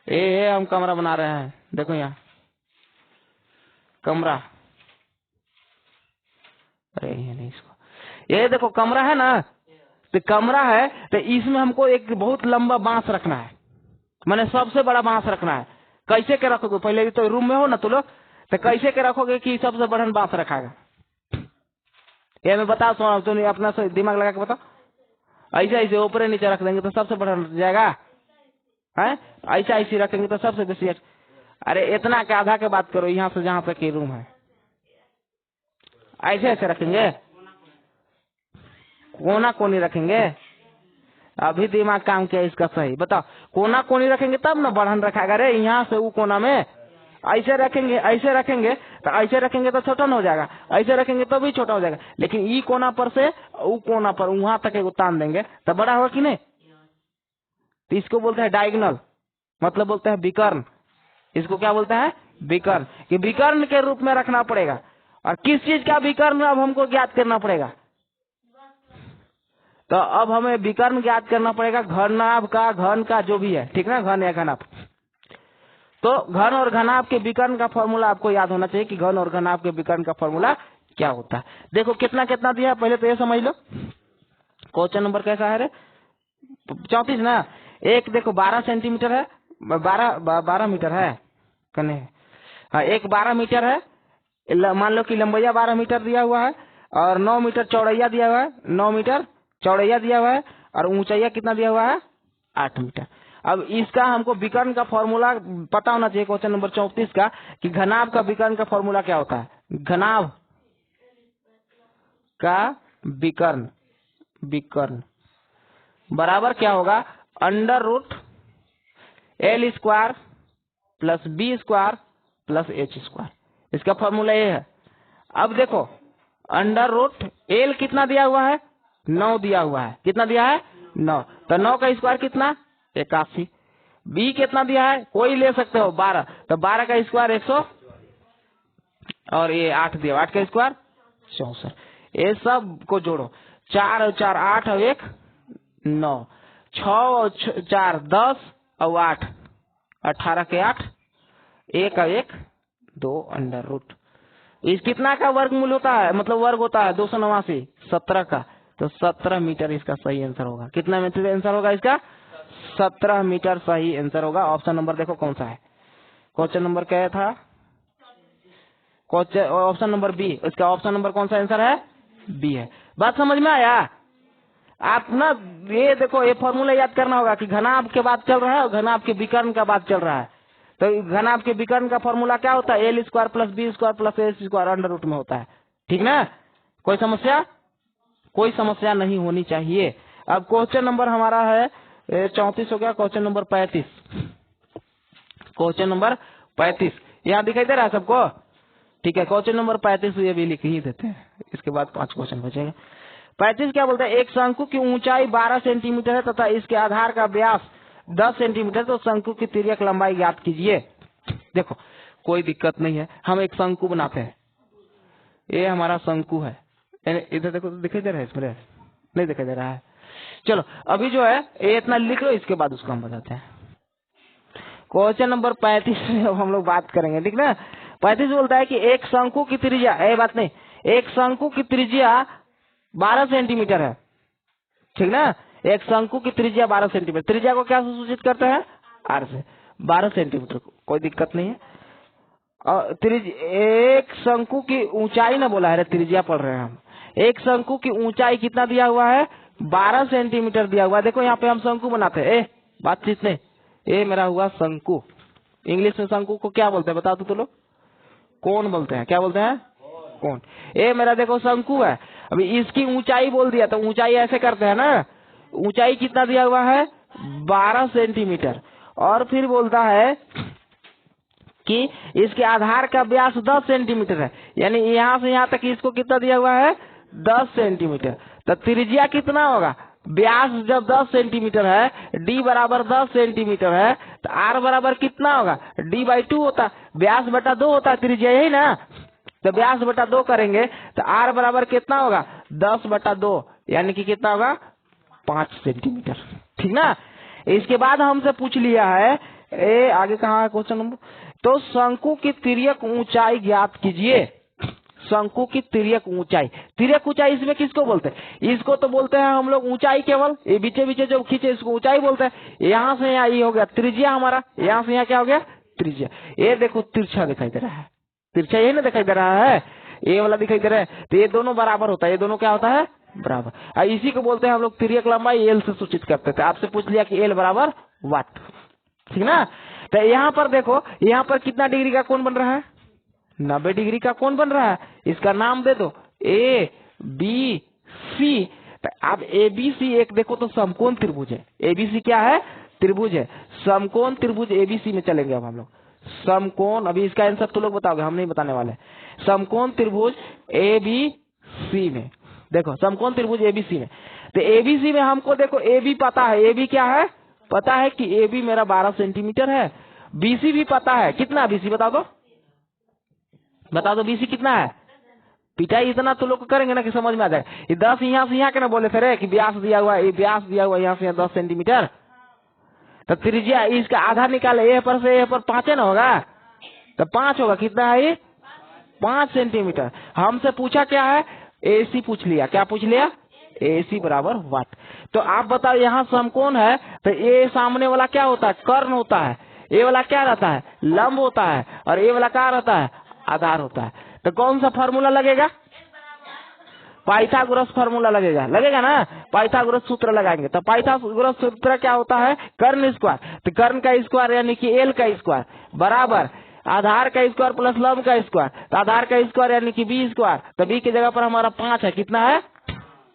ये हम कमरा बना रहे हैं, देखो यहाँ कमरा, अरे ये नहीं, इसको ये देखो कमरा है ना, तो कमरा है तो इसमें हमको एक बहुत लंबा बांस रखना है, मैंने सबसे बड़ा बांस रखना है। कैसे के रखोगे, पहले भी तो रूम में हो ना तुम लोग, तो कैसे के रखोगे कि सबसे बड़ा बांस रखागा, ये मैं बता सुना, तुम अपना दिमाग लगा के बताओ। ऐसे ऐसे ऊपर नीचे रख देंगे तो सबसे बड़ा जाएगा है, ऐसा ऐसे रखेंगे तो सबसे बेसी। अरे इतना के आधा के बात करो, यहाँ से जहाँ तक ये रूम है ऐसे ऐसे रखेंगे, कोना कोनी रखेंगे। अभी दिमाग काम किया इसका सही बताओ, कोना कोनी रखेंगे तब ना बढ़न रखाएगा। रे यहाँ से वो कोना में ऐसे रखेंगे, ऐसे रखेंगे तो ऐसे रखेंगे तो छोटा न हो जाएगा, ऐसे रखेंगे तो भी छोटा हो जाएगा, लेकिन ई कोना पर से वो कोना पर वहां तक एक तान देंगे तो बड़ा होगा कि नहीं। तो इसको बोलते हैं डायगोनल, मतलब बोलते हैं विकर्ण। इसको क्या बोलते हैं, विकर्ण, कि विकर्ण के रूप में रखना पड़ेगा। और किस चीज का विकर्ण अब हमको ज्ञात करना पड़ेगा, तो अब हमें विकर्ण ज्ञात करना पड़ेगा घनाभ का, घन का जो भी है, ठीक ना, घन या घनाभ। तो घन और घनाभ के विकर्ण का फॉर्मूला आपको याद होना चाहिए कि घन और घनाभ के विकर्ण का फॉर्मूला क्या होता है। देखो कितना कितना दिया, पहले तो ये समझ लो क्वेश्चन नंबर कैसा है रे, 34 ना। एक देखो 12 सेंटीमीटर है, 12 मीटर है कने, हाँ एक 12 मीटर है, मान लो कि लंबैया 12 मीटर दिया हुआ है और 9 मीटर चौड़ैया दिया हुआ है, 9 मीटर चौड़ैया दिया हुआ है और ऊंचाइया कितना दिया हुआ है, 8 मीटर। अब इसका हमको विकर्ण का फॉर्मूला पता होना चाहिए क्वेश्चन नंबर 34 का, कि घनाभ का विकर्ण का फॉर्मूला क्या होता है। घनाभ का विकर्ण, विकर्ण बराबर क्या होगा, under root L square plus B square plus H square, इसका फॉर्मूला ये है। अब देखो अंडर रूट L कितना दिया हुआ है, 9 दिया हुआ है, कितना दिया है 9, तो 9 का स्क्वायर कितना 81। B कितना दिया है, कोई ले सकते हो 12, तो 12 का स्क्वायर 100 और ये 8 दिया, 8 का स्क्वायर 64। ये सब को जोड़ो, 4 और 4 8 और 1 9, 6 और 4 10 और 8 18 के 8, 1 और 1 2 अंडर रूट। इस कितना का वर्गमूल होता है, मतलब वर्ग होता है 289, 17 का, तो 17 मीटर इसका सही आंसर होगा। कितना मीटर आंसर होगा इसका, 17 मीटर सही आंसर होगा। ऑप्शन नंबर देखो कौन सा है, क्वेश्चन नंबर क्या था, ऑप्शन नंबर बी, इसका ऑप्शन नंबर कौन सा आंसर है, बी है। बात समझ में आया। आप ना ये देखो, ये फॉर्मूला याद करना होगा कि घनाभ के बात चल रहा है और घनाभ के विकर्ण का बात चल रहा है, तो घनाभ के विकर्ण का फॉर्मूला क्या होता है? L square plus B square plus A square under root में होता है। ठीक ना? कोई समस्या? कोई समस्या नहीं होनी चाहिए। अब क्वेश्चन नंबर हमारा है 34 हो गया। क्वेश्चन नंबर 35, क्वेश्चन नंबर 35 यहाँ दिखाई दे रहा है सबको? ठीक है, क्वेश्चन नंबर 35 ये भी लिख ही देते हैं, इसके बाद 5 क्वेश्चन बचेंगे। 35 क्या बोलता है? एक शंकु की ऊंचाई 12 सेंटीमीटर है तथा इसके आधार का व्यास 10 सेंटीमीटर, तो शंकु की तिर्यक लंबाई ज्ञात कीजिए। देखो कोई दिक्कत नहीं है, हम एक शंकु बनाते हैं। ये हमारा शंकु है, इधर देखो, दिखाई दे रहा है? इसमें नहीं दिखाई दे रहा है। चलो अभी जो है ये इतना लिख लो, इसके बाद उसको हम बताते हैं। क्वेश्चन नंबर 35 में हम लोग बात करेंगे। ठीक ना? 35 बोलता है कि एक शंकु की त्रिज्या, बात नहीं, एक शंकु की त्रिज्या 12 सेंटीमीटर है। ठीक ना? एक शंकु की त्रिज्या 12 सेंटीमीटर, त्रिज्या को क्या सूचित करते हैं? आर से। 12 सेंटीमीटर, कोई दिक्कत नहीं है। और एक शंकु की ऊंचाई ना बोला है, त्रिज्या पढ़ रहे हैं हम। एक शंकु की ऊंचाई कितना दिया हुआ है? 12 सेंटीमीटर दिया हुआ है। देखो यहाँ पे हम शंकु बनाते हैं, बातचीत नहीं, ये मेरा हुआ शंकु। इंग्लिश में शंकु को क्या बोलते हैं बता दो तो लोग? कौन बोलते हैं? क्या बोलते हैं? कौन। ये मेरा देखो शंकु है। अभी इसकी ऊंचाई बोल दिया तो ऊंचाई ऐसे करते हैं ना, ऊंचाई कितना दिया हुआ है? 12 सेंटीमीटर। और फिर बोलता है कि इसके आधार का व्यास 10 सेंटीमीटर है, यानी यहाँ से यहाँ तक इसको कितना दिया हुआ है? 10 सेंटीमीटर। तो त्रिज्या कितना होगा? व्यास जब 10 सेंटीमीटर है, d बराबर 10 सेंटीमीटर है, तो r बराबर कितना होगा? d/2 होता है, व्यास बटा 2 होता है त्रिज्या, यही ना? तो व्यास बटा 2 करेंगे तो r बराबर कितना होगा? 10/2, यानी कि कितना होगा? 5 सेंटीमीटर। ठीक ना? इसके बाद हमसे पूछ लिया है, आगे कहाँ है क्वेश्चन नंबर? तो शंकु की तिर्यक ऊंचाई ज्ञात कीजिए। शंकु की तिर्यक ऊंचाई, तिर्यक ऊंचाई इसमें किसको बोलते हैं? इसको तो बोलते हैं हम लोग ऊंचाई, केवल ये बीचे बीचे जो खींचे इसको ऊंचाई बोलते हैं। यहाँ से यहाँ ये हो गया त्रिज्या हमारा, यहाँ से यहाँ क्या हो गया? त्रिज्या। ये देखो तिरछा दिखाई दे रहा है, तिरछा यही ना दिखाई दे रहा है, ये वाला दिखाई दे रहा है, तो ये दोनों बराबर होता है, ये दोनों क्या होता है? बराबर। इसी को बोलते हैं हम लोग तिर्यक लंबाई, एल से सूचित करते थे। आपसे पूछ लिया कि एल बराबर वाट। ठीक ना? तो यहाँ पर देखो, यहाँ पर कितना डिग्री का कोण बन रहा है? 90 डिग्री का कोण बन रहा है। इसका नाम दे दो ए बी सी। अब एबीसी एक देखो तो समकोण त्रिभुज है। एबीसी क्या है? त्रिभुज है। समकोण त्रिभुज एबीसी में चलेंगे अब हम लोग। समकोण, अभी इसका आंसर तो लोग बताओगे, हम नहीं बताने वाले। समकोण त्रिभुज एबीसी में देखो, समकोण त्रिभुज एबीसी में, तो एबीसी में हमको देखो एबी पता है। एबी क्या है? पता है कि एबी मेरा 12 सेंटीमीटर है। बीसी भी पता है, कितना बीसी बता दो? बता दो बीसी कितना है? पिटाई इतना तो लोग करेंगे ना कि समझ में आ जाएगा। ये 10 यहाँ से यहाँ के ना बोले थे रे कि व्यास दिया हुआ है, ये व्यास दिया हुआ है यहाँ से यहाँ 10 सेंटीमीटर। तो त्रिज्या इसका आधा निकाले, ए पर से ए पर 5 ना होगा, तो 5 होगा। कितना है ये? 5 सेंटीमीटर। हमसे पूछा क्या है? एसी पूछ लिया। क्या पूछ लिया? एसी बराबर वाट। तो आप बताओ, यहाँ समकोण है तो ये सामने वाला क्या होता है? कर्ण होता है। ये वाला क्या रहता है? लंब होता है। और ये वाला क्या रहता है? आधार होता है। तो कौन सा फार्मूला लगेगा? पाइथागोरस फार्मूला लगेगा, लगेगा ना? पाइथागोरस सूत्र लगाएंगे। तो पाइथागोरस सूत्र क्या होता है? कर्ण स्क्वायर। तो कर्ण का स्क्वायर यानी कि एल का स्क्वायर बराबर आधार का स्क्वायर प्लस लंब का स्क्वायर। तो आधार का स्क्वायर यानी कि बी स्क्वायर। तो बी की जगह पर हमारा 5 है, कितना है?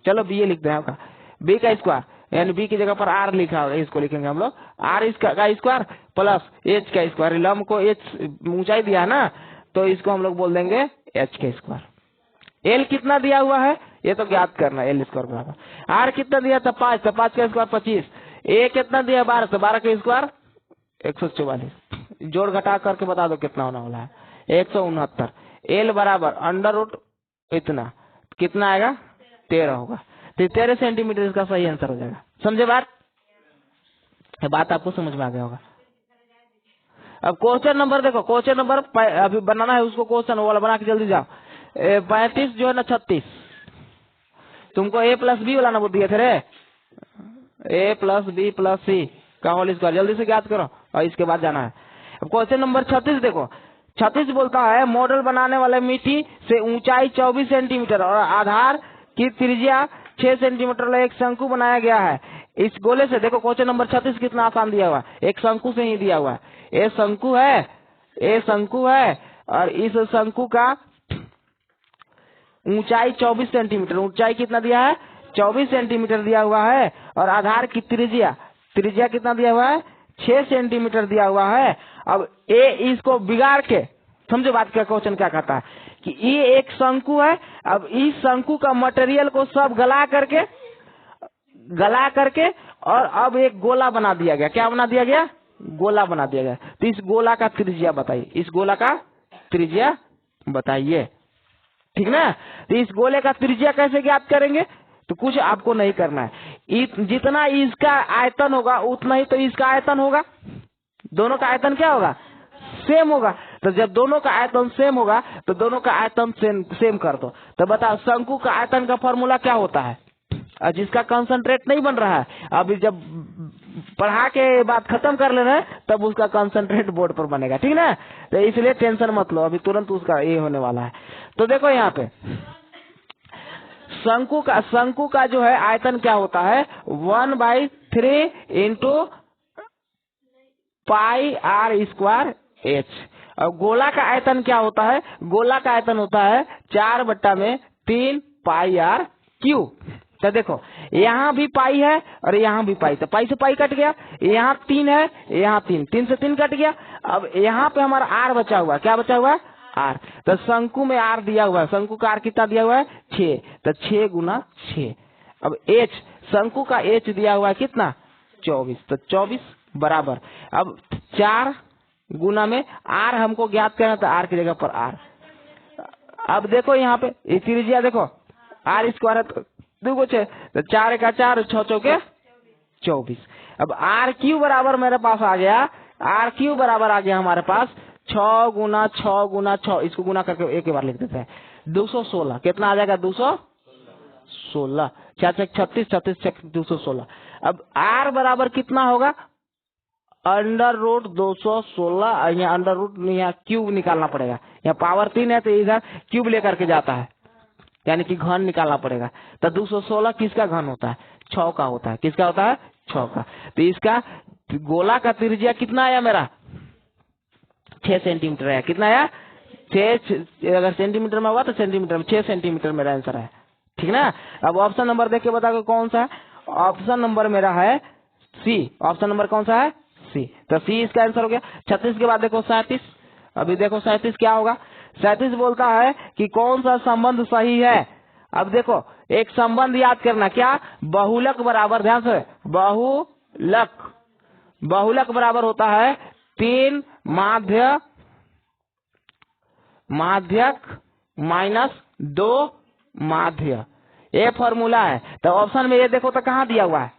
चलो बी ए लिख दें आपका, बी का स्क्वायर यानी बी की जगह पर आर लिखा होगा, इसको लिखेंगे हम लोग आर का स्क्वायर प्लस एच का स्क्वायर। लंब को एच ऊंचाई दिया है ना, तो इसको हम लोग बोल देंगे एच का स्क्वायर। एल कितना दिया हुआ है ये तो ज्ञात करना, एल स्क्वायर बराबर आर कितना दिया था? 5, तो 5 का स्क्वायर 25। ए कितना दिया? 12, तो 12 का स्क्वायर 144। जोड़ घटा करके बता दो कितना होने वाला है? 169। एल बराबर अंडर रूट इतना, कितना आएगा? 13 होगा। तो 13 सेंटीमीटर इसका सही आंसर हो जाएगा। समझे बात? बात आपको समझ में आ गया होगा। अब क्वेश्चन नंबर देखो, क्वेश्चन नंबर अभी बनाना है उसको, क्वेश्चन वाला बना के जल्दी जाओ। 35 जो है ना 36, तुमको ए प्लस बी वाला नंबर दिए थे रे, ए प्लस बी प्लस सी का होल स्क्वायर, जल्दी से ज्ञात करो और इसके बाद जाना है। अब क्वेश्चन नंबर 36 देखो, 36 बोलता है मॉडल बनाने वाले मिट्टी से ऊंचाई 24 सेंटीमीटर और आधार की त्रिज्या 6 सेंटीमीटर वाला एक शंकु बनाया गया है। इस गोले से देखो, क्वेश्चन नंबर 36 कितना आसान दिया हुआ है, एक शंकु से ही दिया हुआ है। ये शंकु है, ये शंकु है और इस शंकु का ऊंचाई 24 सेंटीमीटर, ऊंचाई कितना दिया है 24 सेंटीमीटर दिया हुआ है और आधार की त्रिज्या कितना दिया हुआ है 6 सेंटीमीटर दिया हुआ है। अब ए इसको बिगाड़ के समझो बात का क्वेश्चन क्या कहता है कि ये एक शंकु है। अब इस शंकु का मटेरियल को सब गला करके और अब एक गोला बना दिया गया। क्या बना दिया गया? गोला बना दिया गया। तो इस गोला का त्रिज्या बताइए, इस गोला का त्रिज्या बताइए, ठीक ना। तो इस गोले का त्रिज्या कैसे ज्ञात करेंगे? तो कुछ आपको नहीं करना है, जितना इसका आयतन होगा उतना ही तो इसका आयतन होगा। दोनों का आयतन क्या होगा? सेम होगा। तो जब दोनों का आयतन सेम होगा तो दोनों का आयतन सेम कर दो। तो बताओ शंकु का आयतन का फॉर्मूला क्या होता है? जिसका कंसंट्रेट नहीं बन रहा है, अभी जब पढ़ा के बात खत्म कर लेना है तब उसका कंसंट्रेट बोर्ड पर बनेगा, ठीक ना। तो इसलिए टेंशन मत लो, अभी तुरंत उसका ये होने वाला है। तो देखो यहाँ पे शंकु का जो है आयतन क्या होता है 1/3 into pi r square h. और गोला का आयतन क्या होता है? गोला का आयतन होता है 4/3 पाई आर क्यू। तो देखो यहाँ भी पाई है और यहाँ भी पाई, तो पाई से पाई कट गया, यहाँ 3 है, यहाँ 3 से 3 कट गया। अब यहाँ पे हमारा आर बचा हुआ, क्या बचा हुआ? आर। तो शंकु में आर दिया हुआ है, शंकु का आर कितना दिया हुआ है 6, तो 6 गुना 6। अब एच, शंकु का एच दिया हुआ है कितना 24, तो 24 बराबर। अब 4 गुना में आर हमको ज्ञात करना था, आर की जगह पर आर। अब देखो यहाँ पे त्रिज्या देखो आर स्क्वायर है दो 6, तो 4 का 4, 6 चौके 24। अब आर क्यू बराबर मेरे पास आ गया, आर क्यू बराबर आ गया हमारे पास 6 गुना 6 गुना 6, इसको गुना करके एक बार लिख देते हैं 216। कितना आ जाएगा 216, 4 36, 36 216। अब आर बराबर कितना होगा √216। यहाँ अंडर रूट यहाँ क्यूब निकालना पड़ेगा, यहाँ पावर 3 है तो इधर क्यूब लेकर के जाता है, यानी कि घन निकालना पड़ेगा। तो 216 किसका घन होता है? 6 का होता है। किसका होता है? 6 का। तो इसका गोला का त्रिज्या कितना आया मेरा 6 सेंटीमीटर है। कितना आया 6, अगर सेंटीमीटर में हुआ तो सेंटीमीटर में 6 सेंटीमीटर मेरा आंसर है, ठीक ना। अब ऑप्शन नंबर देख के बताओ कौन सा है। ऑप्शन नंबर मेरा है सी। ऑप्शन नंबर कौन सा है? सी। तो सी इसका आंसर हो गया। 36 के बाद देखो 37। अभी देखो 37 क्या होगा? 37 बोलता है कि कौन सा संबंध सही है। अब देखो एक संबंध याद करना, क्या? बहुलक बराबर, ध्यान से, बहुलक बराबर होता है 3 माध्यक माइनस 2 माध्य। ये फॉर्मूला है। तो ऑप्शन में ये देखो तो कहाँ दिया हुआ है?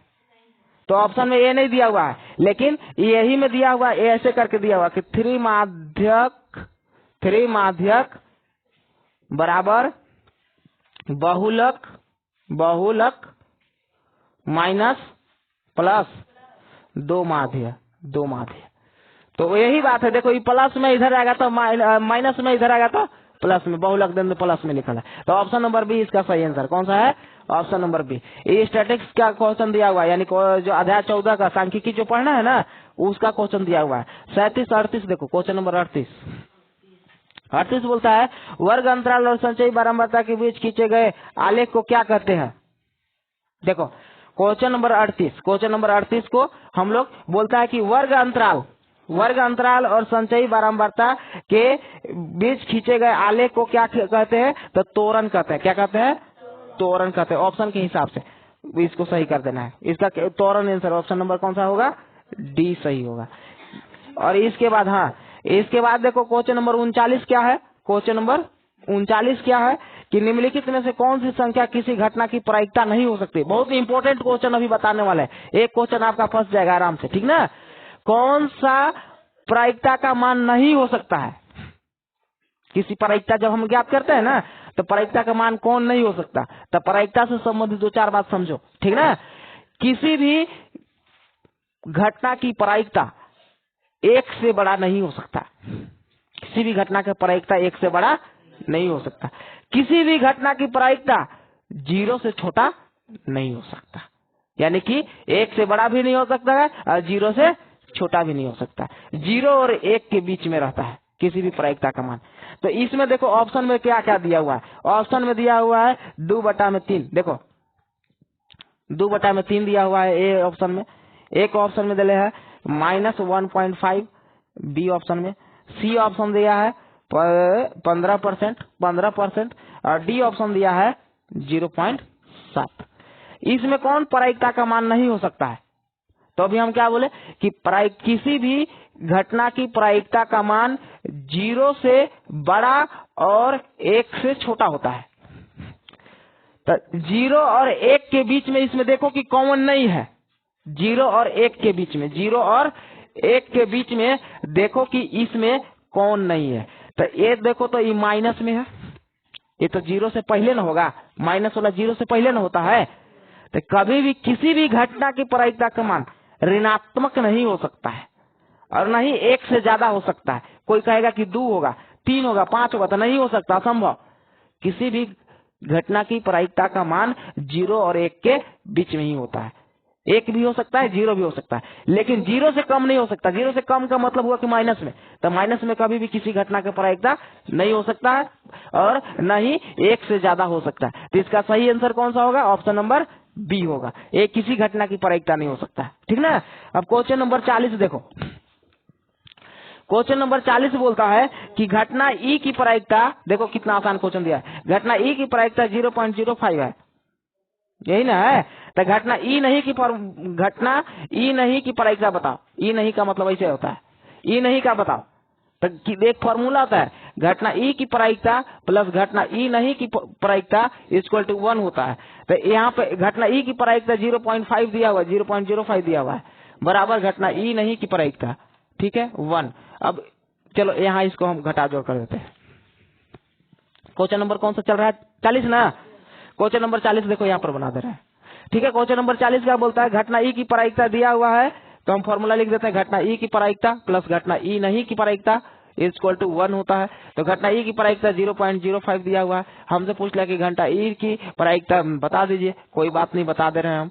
तो ऑप्शन में ये नहीं दिया हुआ है, लेकिन यही में दिया हुआ है, ऐसे करके दिया हुआ कि 3 माध्यक बराबर बहुलक माइनस प्लस 2 माध्य। तो यही बात है। देखो ये प्लस में इधर आएगा तो माइनस में इधर आएगा तो प्लस में, बहुलक दिन प्लस में लिखा है। तो ऑप्शन नंबर बी इसका सही आंसर कौन सा है? Option number B. ये स्टैटिक्स का क्वेश्चन दिया हुआ है, यानी जो अध्याय 14 का सांख्यिकी जो पढ़ना है ना उसका क्वेश्चन दिया हुआ है। 37 38 देखो क्वेश्चन नंबर 38 बोलता है वर्ग अंतराल और संचयी बारंबारता के बीच खींचे गए आलेख को क्या कहते हैं? देखो क्वेश्चन नंबर 38 को हम लोग बोलता है कि वर्ग अंतराल और संचयी बारंबारता के बीच खींचे गए आलेख को क्या कहते हैं? तो त्वरण कहते हैं। क्या कहते हैं? त्वरण कहते हैं। ऑप्शन के हिसाब से इसको सही कर देना है। इसका त्वरण आंसर ऑप्शन नंबर कौन सा होगा? डी सही होगा। और इसके बाद इसके बाद देखो क्वेश्चन नंबर 39 क्या है? क्वेश्चन नंबर 39 क्या है कि निम्नलिखित में से कौन सी संख्या किसी घटना की प्रायिकता नहीं हो सकती? बहुत इंपॉर्टेंट क्वेश्चन अभी बताने वाले हैं। एक क्वेश्चन आपका फंस जाएगा आराम से, ठीक ना। कौन सा प्रायिकता का मान नहीं हो सकता है? किसी प्रायिकता जब हम ज्ञात करते हैं ना तो प्रायिकता का मान कौन नहीं हो सकता? तो प्रायिकता से संबंधित 2-4 बात समझो, ठीक ना। किसी भी घटना की प्रायिकता 1 से बड़ा नहीं हो सकता। किसी भी घटना की प्रायिकता 1 से बड़ा नहीं हो सकता। किसी भी घटना की प्रायिकता 0 से छोटा नहीं हो सकता, यानी कि 1 से बड़ा भी नहीं हो सकता है और 0 से छोटा भी नहीं हो सकता। 0 और 1 के बीच में रहता है किसी भी प्रायिकता का मान। तो इसमें देखो ऑप्शन में क्या क्या दिया हुआ है। ऑप्शन में दिया हुआ है 2/3। देखो 2/3 दिया हुआ है ए ऑप्शन में। एक ऑप्शन में दिले है -1.5 बी ऑप्शन में। सी ऑप्शन दिया है 15% और डी ऑप्शन दिया है 0.7। इसमें कौन प्रायिकता का मान नहीं हो सकता है? तो अभी हम क्या बोले कि किसी भी घटना की प्रायिकता का मान 0 से बड़ा और 1 से छोटा होता है। तो 0 और 1 के बीच में इसमें देखो कि कॉमन नहीं है। 0 और 1 के बीच में, 0 और 1 के बीच में देखो कि इसमें कौन नहीं है। तो ये देखो तो ये माइनस में है, ये तो 0 से पहले न होगा, माइनस वाला 0 से पहले न होता है। तो कभी भी किसी भी घटना की प्रायिकता का मान ऋणात्मक नहीं हो सकता है और न ही 1 से ज्यादा हो सकता है। कोई कहेगा कि 2 होगा, 3 होगा, 5 होगा, तो नहीं हो सकता, असंभव। किसी भी घटना की प्रायिकता का मान 0 और 1 के बीच में ही होता है। 1 भी हो सकता है, 0 भी हो सकता है, लेकिन 0 से कम नहीं हो सकता। 0 से कम का मतलब हुआ कि माइनस में, तो माइनस में कभी भी किसी घटना की प्रायिकता नहीं हो सकता है और न ही 1 से ज्यादा हो सकता है। तो इसका सही आंसर कौन सा होगा? ऑप्शन नंबर बी होगा। एक किसी घटना की प्रायिकता नहीं हो सकता, ठीक ना। अब क्वेश्चन नंबर 40 देखो। क्वेश्चन नंबर 40 बोलता है कि घटना ई की प्रायिकता, देखो कितना आसान क्वेश्चन दिया है। घटना ई की प्रायिकता 0.05 है, यही ना है। तो घटना ई नहीं की प्रायिकता बताओ। ई नहीं का मतलब ऐसे होता है, ई नहीं का बताओ। तो एक फॉर्मूला होता है, घटना ई की प्रायिकता प्लस घटना ई नहीं की प्रायिकता इक्वल टू 1 होता है। तो यहाँ पे घटना ई की प्रायिकता 0.5 दिया हुआ है, 0.05 दिया हुआ है, बराबर घटना ई नहीं की प्रायिकता, ठीक है, 1। अब चलो यहाँ इसको हम घटा जोड़ कर देते हैं। क्वेश्चन नंबर कौन सा चल रहा है? 40 ना। क्वेश्चन नंबर 40 देखो यहाँ पर बना दे रहे हैं, ठीक है। क्वेश्चन नंबर 40 क्या बोलता है? घटना ई की प्रायिकता दिया हुआ है, तो हम फॉर्मूला लिख देते हैं, घटना ई की प्रायिकता प्लस घटना ई नहीं की प्रायिकता इक्वल टू 1 होता है। तो घटना ई की प्रायिकता 0.05 दिया हुआ है। हमसे पूछ लिया कि घटना ई की प्रायिकता बता दीजिए। कोई बात नहीं, बता दे रहे हैं हम,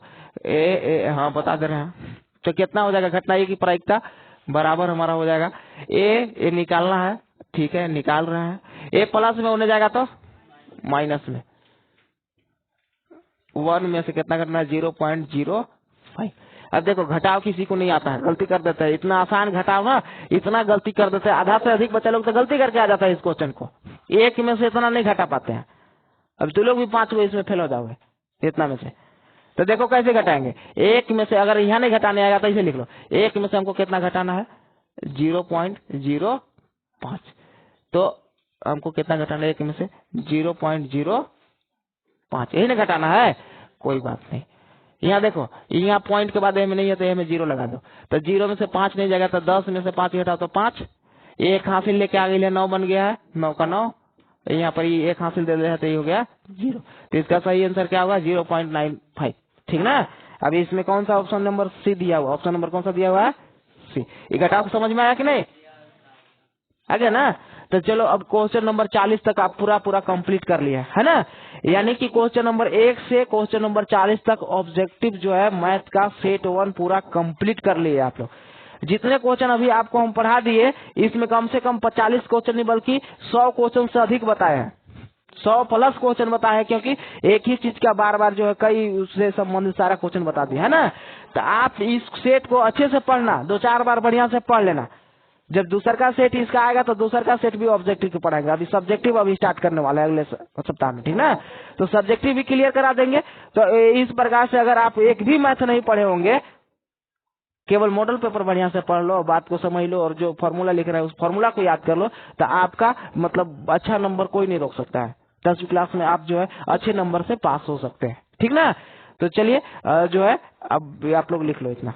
हाँ बता दे रहे हैं। तो कितना हो जाएगा? घटना ई की प्रायिकता बराबर हमारा हो जाएगा ए निकालना है, ठीक है, निकाल रहे हैं। ए प्लस में होने जाएगा तो माइनस में, 1 में से कितना करना है? 0.05। अब देखो घटाव किसी को नहीं आता है, गलती कर देता है। इतना आसान घटाव ना, इतना गलती कर देते हैं। आधा से अधिक बच्चे लोग तो गलती करके आ जाता है इस क्वेश्चन को। 1 में से इतना नहीं घटा पाते हैं। अब तुम लोग भी 5 गो इसमें फेल हो जाओगे इतना में से। तो देखो कैसे घटाएंगे। 1 में से अगर यहाँ नहीं घटाने आएगा तो इसे लिख लो। 1 में से हमको कितना घटाना है? 0.05। तो हमको कितना घटाना है? 1 में से 0.05, यही ना घटाना है। कोई बात नहीं, यहाँ देखो, यहाँ पॉइंट के बाद में नहीं है तो में 0 लगा दो। तो 0 में से 5 नहीं जाएगा, तो 10 में से 5 घटाओ तो 5। 1 हासिल लेके आ गई है, 9 बन गया है, 9 का 9। यहाँ पर 1 हासिल दे दिया तो ये हो गया 0। तो इसका सही आंसर क्या होगा? 0.95, ठीक ना। अभी इसमें कौन सा ऑप्शन नंबर सी दिया हुआ? ऑप्शन नंबर कौन सा दिया हुआ है? सी। ये घटाव समझ में आया कि नहीं? आ गया ना। तो चलो अब क्वेश्चन नंबर 40 तक आप पूरा कंप्लीट कर लिया है ना। यानी कि क्वेश्चन नंबर 1 से क्वेश्चन नंबर 40 तक ऑब्जेक्टिव जो है मैथ का सेट 1 पूरा कंप्लीट कर लिए आप लोग। जितने क्वेश्चन अभी आपको हम पढ़ा दिए, इसमें कम से कम 40 क्वेश्चन नहीं बल्कि 100 क्वेश्चन से अधिक बताए हैं। 100 प्लस क्वेश्चन बताए हैं, क्योंकि एक ही चीज का बार बार जो है कई उससे संबंधित सारा क्वेश्चन बता दिया है ना। तो आप इस सेट को अच्छे से पढ़ना, 2-4 बार बढ़िया से पढ़ लेना। जब दूसर का सेट इसका आएगा तो दूसर का सेट भी ऑब्जेक्टिव के पढ़ाएंगे। अभी सब्जेक्टिव अभी स्टार्ट करने वाला है अगले सप्ताह में, ठीक ना। तो सब्जेक्टिव भी क्लियर करा देंगे। तो इस प्रकार से अगर आप एक भी मैथ नहीं पढ़े होंगे, केवल मॉडल पेपर बढ़िया से पढ़ लो, बात को समझ लो और जो फॉर्मूला लिख रहा है उस फॉर्मूला को याद कर लो, तो आपका मतलब अच्छा नंबर कोई नहीं रोक सकता है। 10वीं क्लास में आप जो है अच्छे नंबर से पास हो सकते हैं, ठीक ना। तो चलिए जो है अब आप लोग लिख लो इतना।